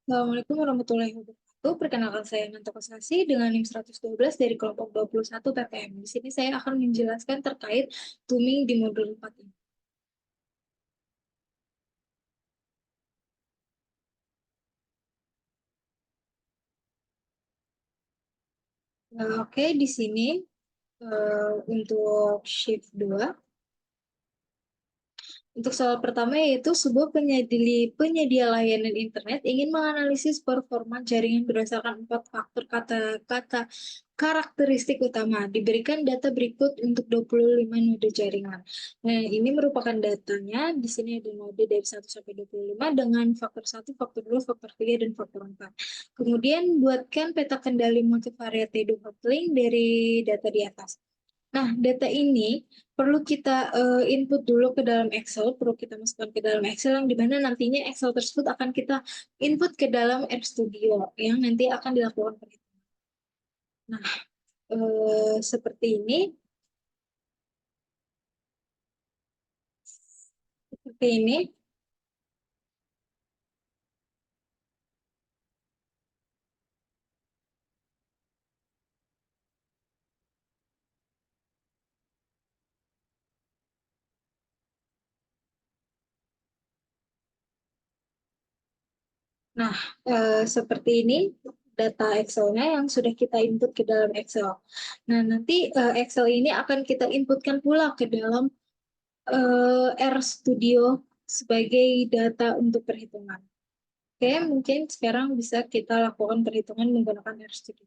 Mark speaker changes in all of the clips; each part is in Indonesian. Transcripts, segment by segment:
Speaker 1: Assalamualaikum warahmatullahi wabarakatuh. Perkenalkan saya Nanta Kosasi dengan NIM 112 dari kelompok 21 PPM. Di sini saya akan menjelaskan terkait Tuming di modul 4 ini. Oke, di sini untuk shift 2. Untuk soal pertama yaitu sebuah penyedia layanan internet ingin menganalisis performa jaringan berdasarkan 4 faktor kata-kata karakteristik utama. Diberikan data berikut untuk 25 node jaringan. Nah, ini merupakan datanya. Di sini ada node dari 1 sampai 25 dengan faktor 1, faktor 2, faktor 3, dan faktor 4. Kemudian buatkan peta kendali multivariate decoupling dari data di atas. Nah, data ini perlu kita input dulu ke dalam Excel, perlu kita masukkan ke dalam Excel yang dimana nantinya Excel tersebut akan kita input ke dalam RStudio yang nanti akan dilakukan perhitungan. Nah, seperti ini, seperti ini. Nah, seperti ini data Excel-nya yang sudah kita input ke dalam Excel. Nah, nanti Excel ini akan kita inputkan pula ke dalam RStudio sebagai data untuk perhitungan. Oke, mungkin sekarang bisa kita lakukan perhitungan menggunakan RStudio.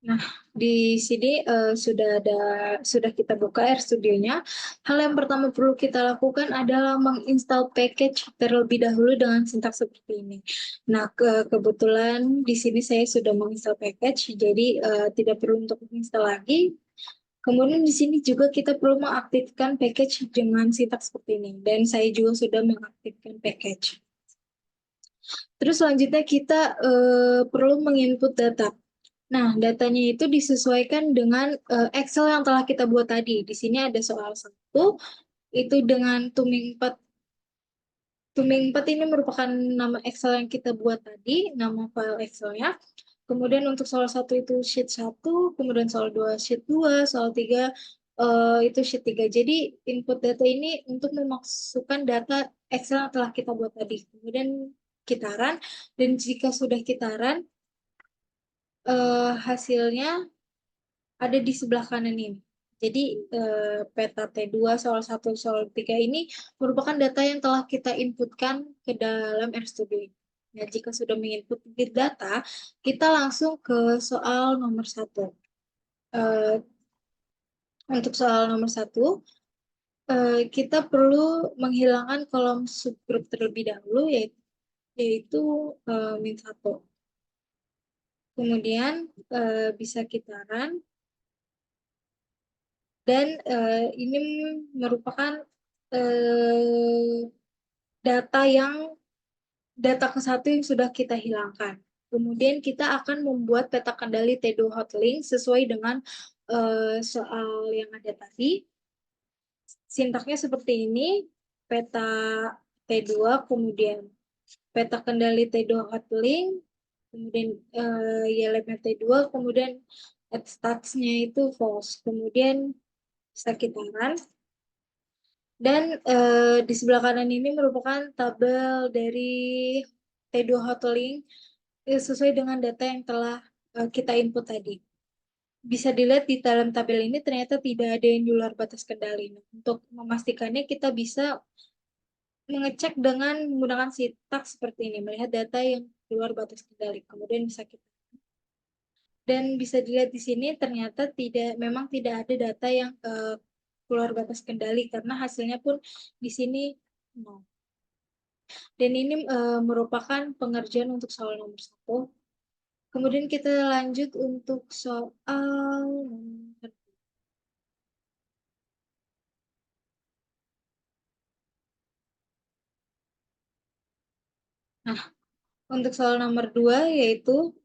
Speaker 1: Nah, di sini sudah kita buka RStudio-nya. Hal yang pertama perlu kita lakukan adalah menginstal package terlebih dahulu dengan sintaks seperti ini. Nah, kebetulan di sini saya sudah menginstal package, jadi tidak perlu untuk menginstal lagi. Kemudian di sini juga kita perlu mengaktifkan package dengan sintaks seperti ini. Dan saya juga sudah mengaktifkan package. Terus selanjutnya kita perlu menginput data. Nah, datanya itu disesuaikan dengan Excel yang telah kita buat tadi. Di sini ada soal 1, itu dengan Tuming 4. Tuming 4 ini merupakan nama Excel yang kita buat tadi, nama file Excel-nya. Kemudian untuk soal 1 itu sheet 1, kemudian soal 2 sheet 2, soal 3 itu sheet 3. Jadi input data ini untuk memasukkan data Excel yang telah kita buat tadi. Kemudian kitaran, dan jika sudah kitaran, hasilnya ada di sebelah kanan ini. Jadi peta T2 soal 1 soal 3 ini merupakan data yang telah kita inputkan ke dalam RStudio ini. Nah, jika sudah menginput data, kita langsung ke soal nomor 1. Untuk soal nomor 1, kita perlu menghilangkan kolom subgroup terlebih dahulu, yaitu min 1. Kemudian bisa kita run. Dan ini merupakan data ke satu yang sudah kita hilangkan. Kemudian kita akan membuat peta kendali T2 hotlink sesuai dengan soal yang ada tadi. Sintaknya seperti ini, peta T2, kemudian peta kendali T2 hotlink, kemudian YLM T2, kemudian stats-nya itu false. Kemudian bisa kita run. Dan di sebelah kanan ini merupakan tabel dari T2 Hotlink sesuai dengan data yang telah kita input tadi. Bisa dilihat di dalam tabel ini ternyata tidak ada yang di luar batas kendali. Nah, untuk memastikannya kita bisa mengecek dengan menggunakan sintaks seperti ini, melihat data yang di luar batas kendali. Kemudian bisa kita dan bisa dilihat di sini ternyata memang tidak ada data yang keluar batas kendali karena hasilnya pun di sini nol. Dan ini merupakan pengerjaan untuk soal nomor 1. Kemudian kita lanjut untuk soal nomor. Nah, untuk soal nomor 2 yaitu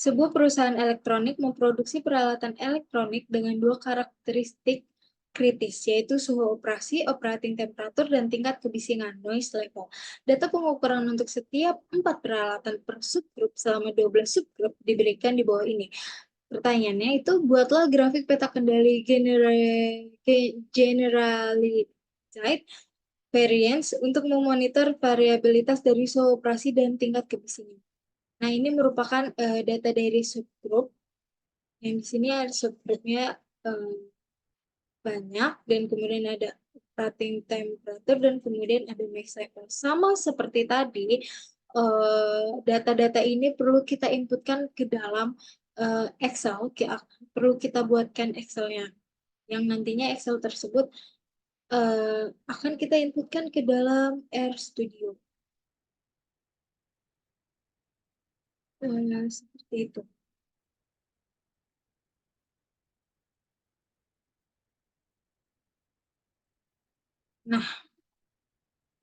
Speaker 1: Sebuah perusahaan elektronik memproduksi peralatan elektronik dengan dua karakteristik kritis, yaitu suhu operasi, operating temperature, dan tingkat kebisingan, noise level. Data pengukuran untuk setiap 4 peralatan per subgroup selama 12 subgroup diberikan di bawah ini. Pertanyaannya itu, buatlah grafik peta kendali generalized variance untuk memonitor variabilitas dari suhu operasi dan tingkat kebisingan. Nah, ini merupakan data dari subgroup. Yang di sini ada subgroupnya banyak, dan kemudian ada operating temperature, dan kemudian ada max level. Sama seperti tadi, data-data ini perlu kita inputkan ke dalam Excel, perlu kita buatkan Excel-nya. Yang nantinya Excel tersebut akan kita inputkan ke dalam RStudio. Seperti itu. Nah,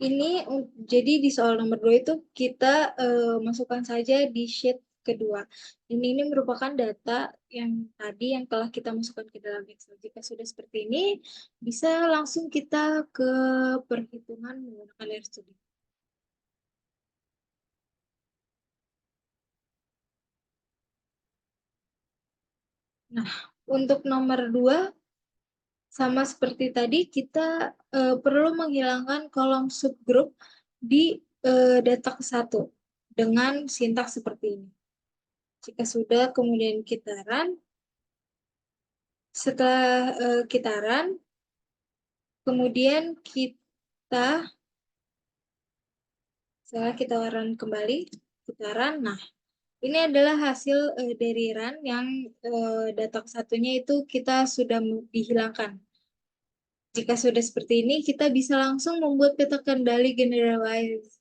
Speaker 1: ini jadi di soal nomor 2 itu kita masukkan saja di sheet kedua. Ini merupakan data yang tadi yang telah kita masukkan ke dalam Excel. Jika sudah seperti ini, bisa langsung kita ke perhitungan menggunakan RStudio. Nah, untuk nomor 2, sama seperti tadi, kita perlu menghilangkan kolom subgroup di data ke-1 dengan sintaks seperti ini. Jika sudah, kemudian kita run. Setelah kita run, kemudian kita run kembali, kita run. Nah, ini adalah hasil dari run yang data satunya itu kita sudah dihilangkan. Jika sudah seperti ini, kita bisa langsung membuat peta kendali generalized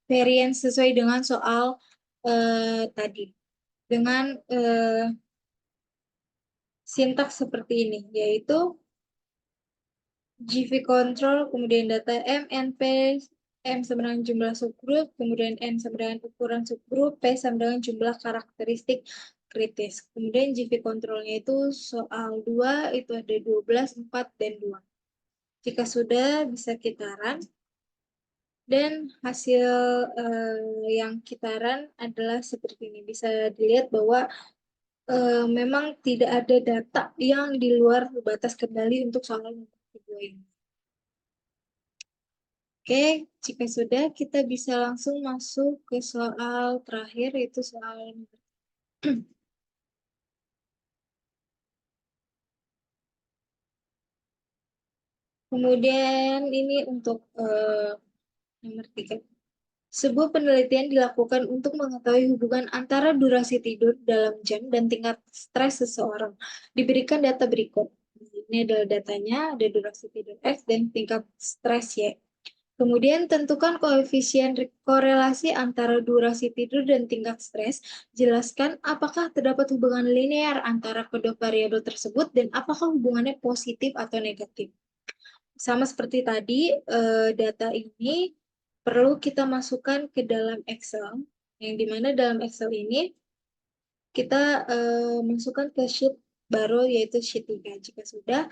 Speaker 1: variance sesuai dengan soal tadi. Dengan sintaks seperti ini, yaitu GV control, kemudian data M, NP, M sama dengan jumlah subgroup, kemudian N sama dengan ukuran subgroup, P sama dengan jumlah karakteristik kritis. Kemudian GV controlnya itu soal 2, itu ada 12, 4, dan 2. Jika sudah, bisa kita run. Dan hasil yang kita run adalah seperti ini. Bisa dilihat bahwa memang tidak ada data yang di luar batas kendali untuk soal nomor 2 ini. Oke, jika sudah, kita bisa langsung masuk ke soal terakhir, yaitu soal nomor Kemudian ini untuk nomor 3. Sebuah penelitian dilakukan untuk mengetahui hubungan antara durasi tidur dalam jam dan tingkat stres seseorang. Diberikan data berikut. Ini adalah datanya, ada durasi tidur X dan tingkat stres Y. Kemudian tentukan koefisien korelasi antara durasi tidur dan tingkat stres. Jelaskan apakah terdapat hubungan linear antara kedua variabel tersebut dan apakah hubungannya positif atau negatif. Sama seperti tadi, data ini perlu kita masukkan ke dalam Excel, yang dimana dalam Excel ini kita masukkan ke sheet baru, yaitu sheet 3. Jika sudah,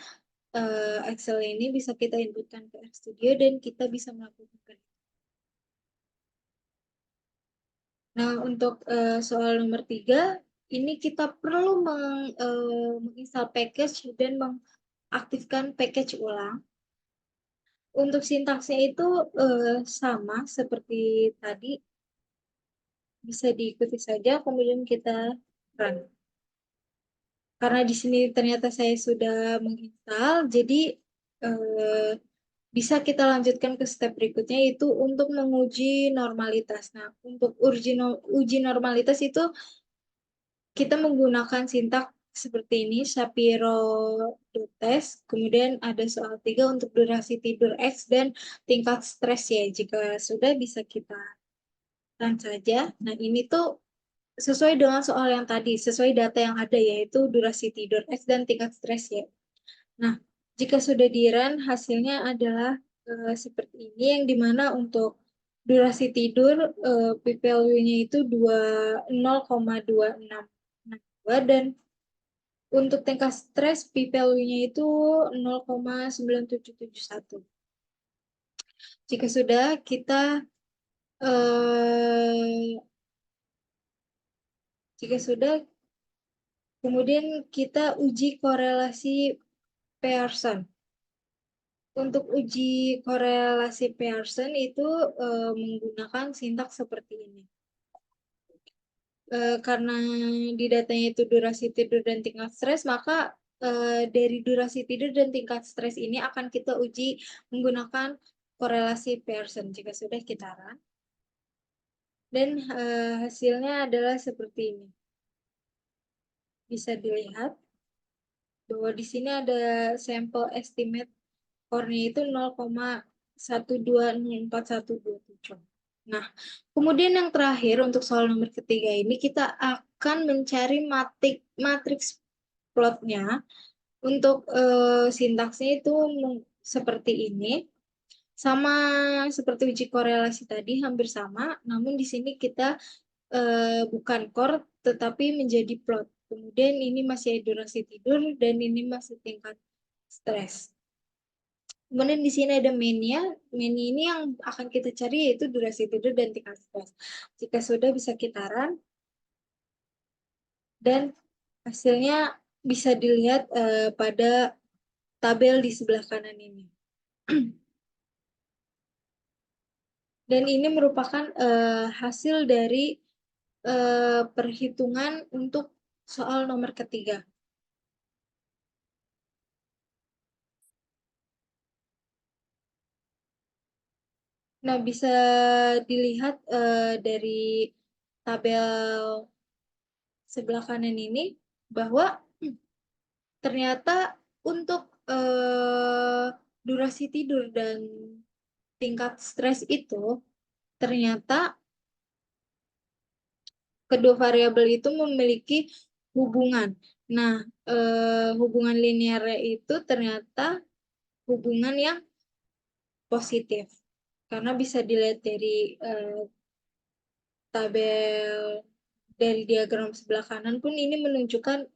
Speaker 1: Excel ini bisa kita inputkan ke RStudio dan kita bisa melakukan. Nah, untuk soal nomor 3, ini kita perlu menginstal package dan mengaktifkan package ulang. Untuk sintaksnya itu sama seperti tadi, bisa diikuti saja, kemudian kita run. Karena di sini ternyata saya sudah menginstal, jadi bisa kita lanjutkan ke step berikutnya, yaitu untuk menguji normalitas. Nah, untuk uji normalitas itu kita menggunakan sintak seperti ini, Shapiro-test, kemudian ada soal 3 untuk durasi tidur X dan tingkat stres ya. Jika sudah, bisa kita run saja. Nah, ini tuh sesuai dengan soal yang tadi, sesuai data yang ada, yaitu durasi tidur X dan tingkat stres ya. Nah, jika sudah di run, hasilnya adalah seperti ini, yang dimana untuk durasi tidur P value-nya itu 0,2662 dan untuk tingkat stres P value-nya itu 0,9771. Jika sudah kita eh, jika sudah kemudian kita uji korelasi Pearson. Untuk uji korelasi Pearson itu menggunakan sintaks seperti ini. Karena di datanya itu durasi tidur dan tingkat stres, maka dari durasi tidur dan tingkat stres ini akan kita uji menggunakan korelasi Pearson jika sudah kita run. Dan hasilnya adalah seperti ini. Bisa dilihat bahwa di sini ada sampel estimate core-nya itu 0,12041127. Nah, kemudian yang terakhir untuk soal nomor ketiga ini kita akan mencari matriks plotnya. Untuk sintaksnya itu seperti ini. Sama seperti uji korelasi tadi hampir sama, namun di sini kita bukan core tetapi menjadi plot. Kemudian ini masih durasi tidur dan ini masih tingkat stres. Kemudian di sini ada mainnya. Main ini yang akan kita cari yaitu durasi tidur dan tingkat stres. Jika sudah bisa kita run dan hasilnya bisa dilihat pada tabel di sebelah kanan ini. Dan ini merupakan hasil dari perhitungan untuk soal nomor ketiga. Nah, bisa dilihat dari tabel sebelah kanan ini bahwa ternyata untuk durasi tidur dan tingkat stres itu ternyata kedua variabel itu memiliki hubungan. Nah, hubungan linear itu ternyata hubungan yang positif. Karena bisa dilihat dari tabel dari diagram sebelah kanan pun ini menunjukkan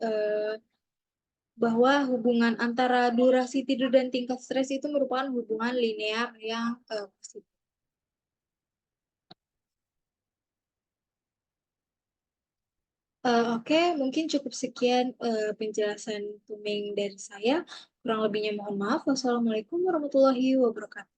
Speaker 1: bahwa hubungan antara durasi tidur dan tingkat stres itu merupakan hubungan linear yang positif. Oke, mungkin cukup sekian penjelasan Tuming dari saya. Kurang lebihnya mohon maaf. Wassalamualaikum warahmatullahi wabarakatuh.